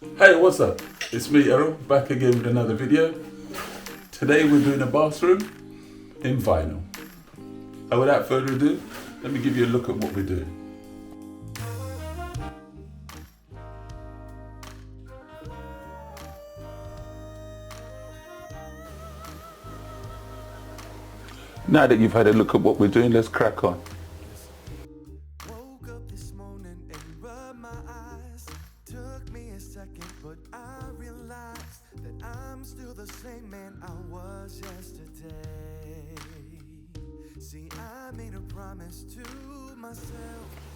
Hey, what's up? It's me, Errol, back again with another video. Today we're doing a bathroom in vinyl. And without further ado, let me give you a look at what we're doing. Now that you've had a look at what we're doing, let's crack on. Woke up this morning and rubbed my eyes. Took me a second, but I realized that I'm still the same man I was yesterday. See, I made a promise to myself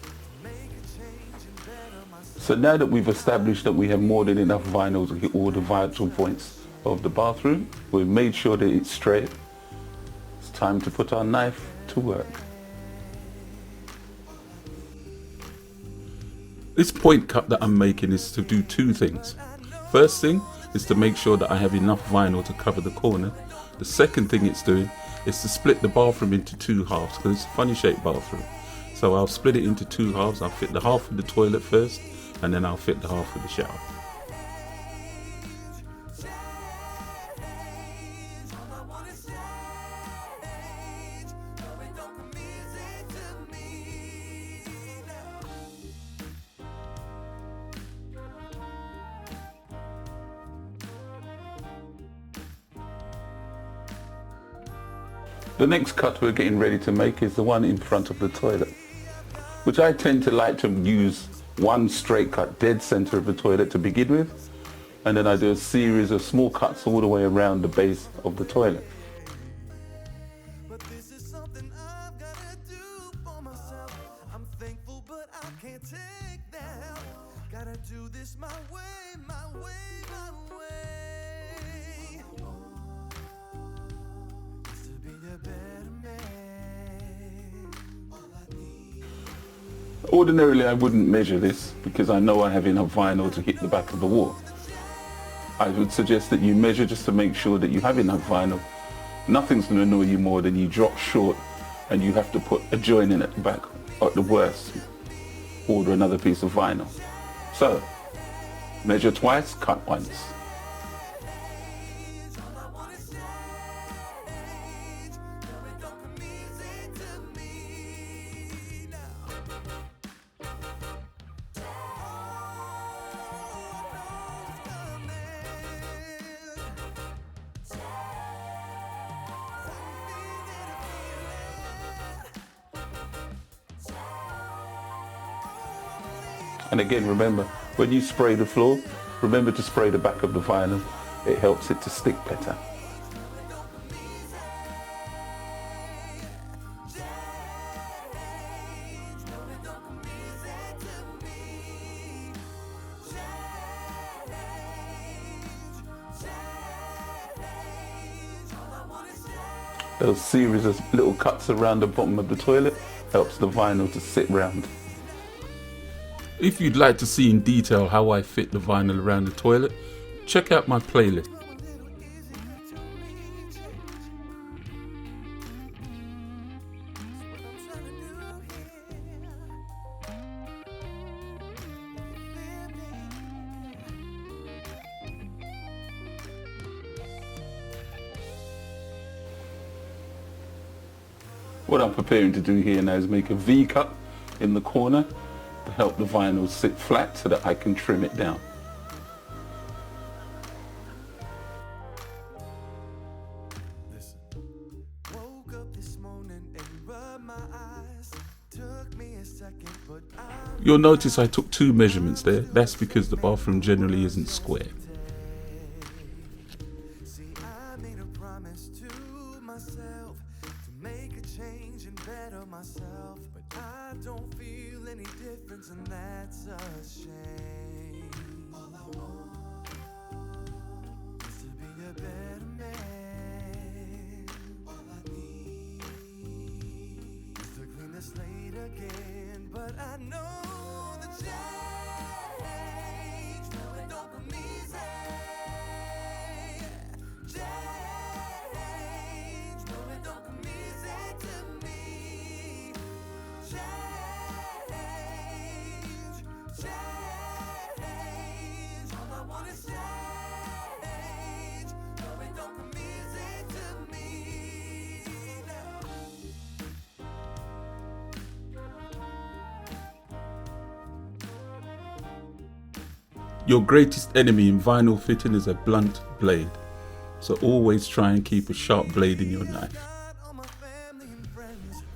to make a change and better myself. So now that we've established that we have more than enough vinyl to hit all the vital points of the bathroom, we've made sure that it's straight. It's time to put our knife to work. This point cut that I'm making is to do two things. First thing is to make sure that I have enough vinyl to cover the corner. The second thing it's doing is to split the bathroom into two halves, because it's a funny shaped bathroom. So I'll split it into two halves. I'll fit the half of the toilet first, and then I'll fit the half of the shower. The next cut we're getting ready to make is the one in front of the toilet, which I tend to like to use one straight cut dead center of the toilet to begin with, and then I do a series of small cuts all the way around the base of the toilet. But this is something I've gotta do for myself. I'm thankful, but I can't take that help. Gotta do this my way, my way, my way. Just to be a better man. All I need. Ordinarily I wouldn't measure this because I know I have enough vinyl to hit the back of the wall. I would suggest that you measure just to make sure that you have enough vinyl. Nothing's going to annoy you more than you drop short and you have to put a joint in at the back, or at the worst, order another piece of vinyl. So, measure twice, cut once. And again, remember, when you spray the floor, remember to spray the back of the vinyl. It helps it to stick better. Those series of little cuts around the bottom of the toilet helps the vinyl to sit round. If you'd like to see in detail how I fit the vinyl around the toilet, check out my playlist. What I'm preparing to do here now is make a V cut in the corner to help the vinyl sit flat so that I can trim it down. Listen. Woke up this morning and rubbed my eyes. Took me a second, but You'll notice I took two measurements there. That's because the bathroom generally isn't square. see, I made a promise to myself to make a change and better myself. But I don't feel any difference, and that's a shame. All I want is to be a better man. All I need is to clean the slate again. But I know the change, no, it don't come easy. Change, no, it don't come easy to me. Change, change, all I Your greatest enemy in vinyl fitting is a blunt blade. So always try and keep a sharp blade in your knife.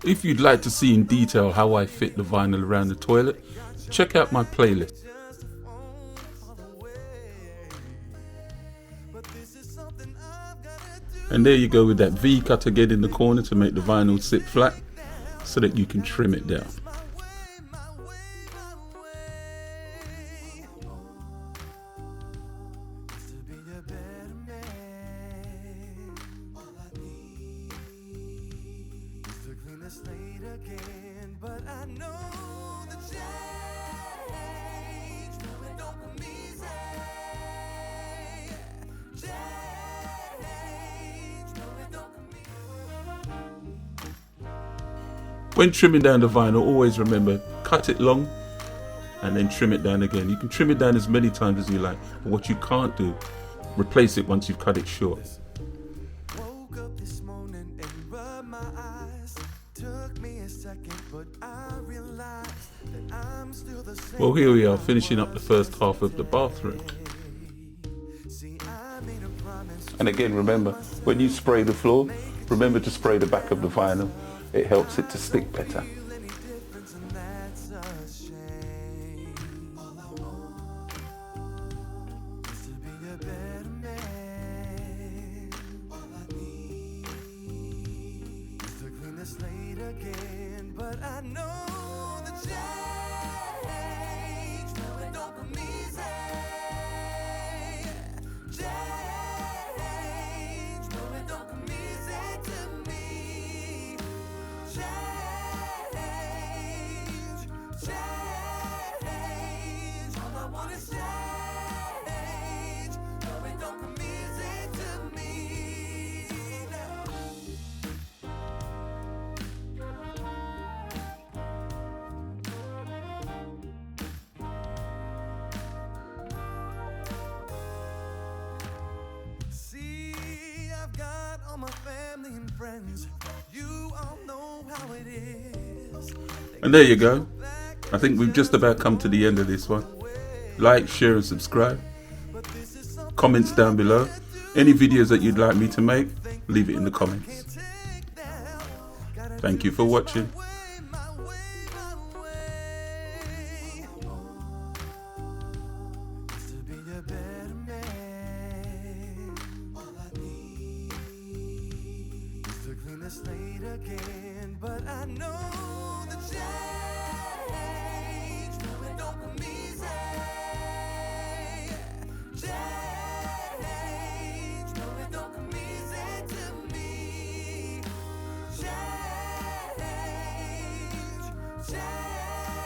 If you'd like to see in detail how I fit the vinyl around the toilet, check out my playlist. And there you go with that V cut again in the corner to make the vinyl sit flat so that you can trim it down. But I know the change, no, it don't come easy. Change, no, it don't come easy. When trimming down the vinyl, always remember, cut it long and then trim it down again. You can trim it down as many times as you like, but what you can't do, replace it once you've cut it short. Woke up this morning and rubbed my eyes. Took me a second, but I realized that I'm still the same. Well, here we are, finishing up the first half of the bathroom. See, I made a promise. And again, remember, when you spray the floor, remember to spray the back of the vinyl. It helps it to stick better. Feel any difference, and that's a shame. All I want is to be a better man. All I need is to clean the slate again. But I know the change, no, it don't come easy. Change, no, it don't come easy to me. Change, change, all I want is change. No, it don't come easy to me. See, I've got all my family and friends. You all know how it is. And there you go. I think we've just about come to the end of this one. Like, share and subscribe. Comments down below. Any videos that you'd like me to make, leave it in the comments. Thank you for watching. To be a better man. All I need is to clean the slate again. But I know the change,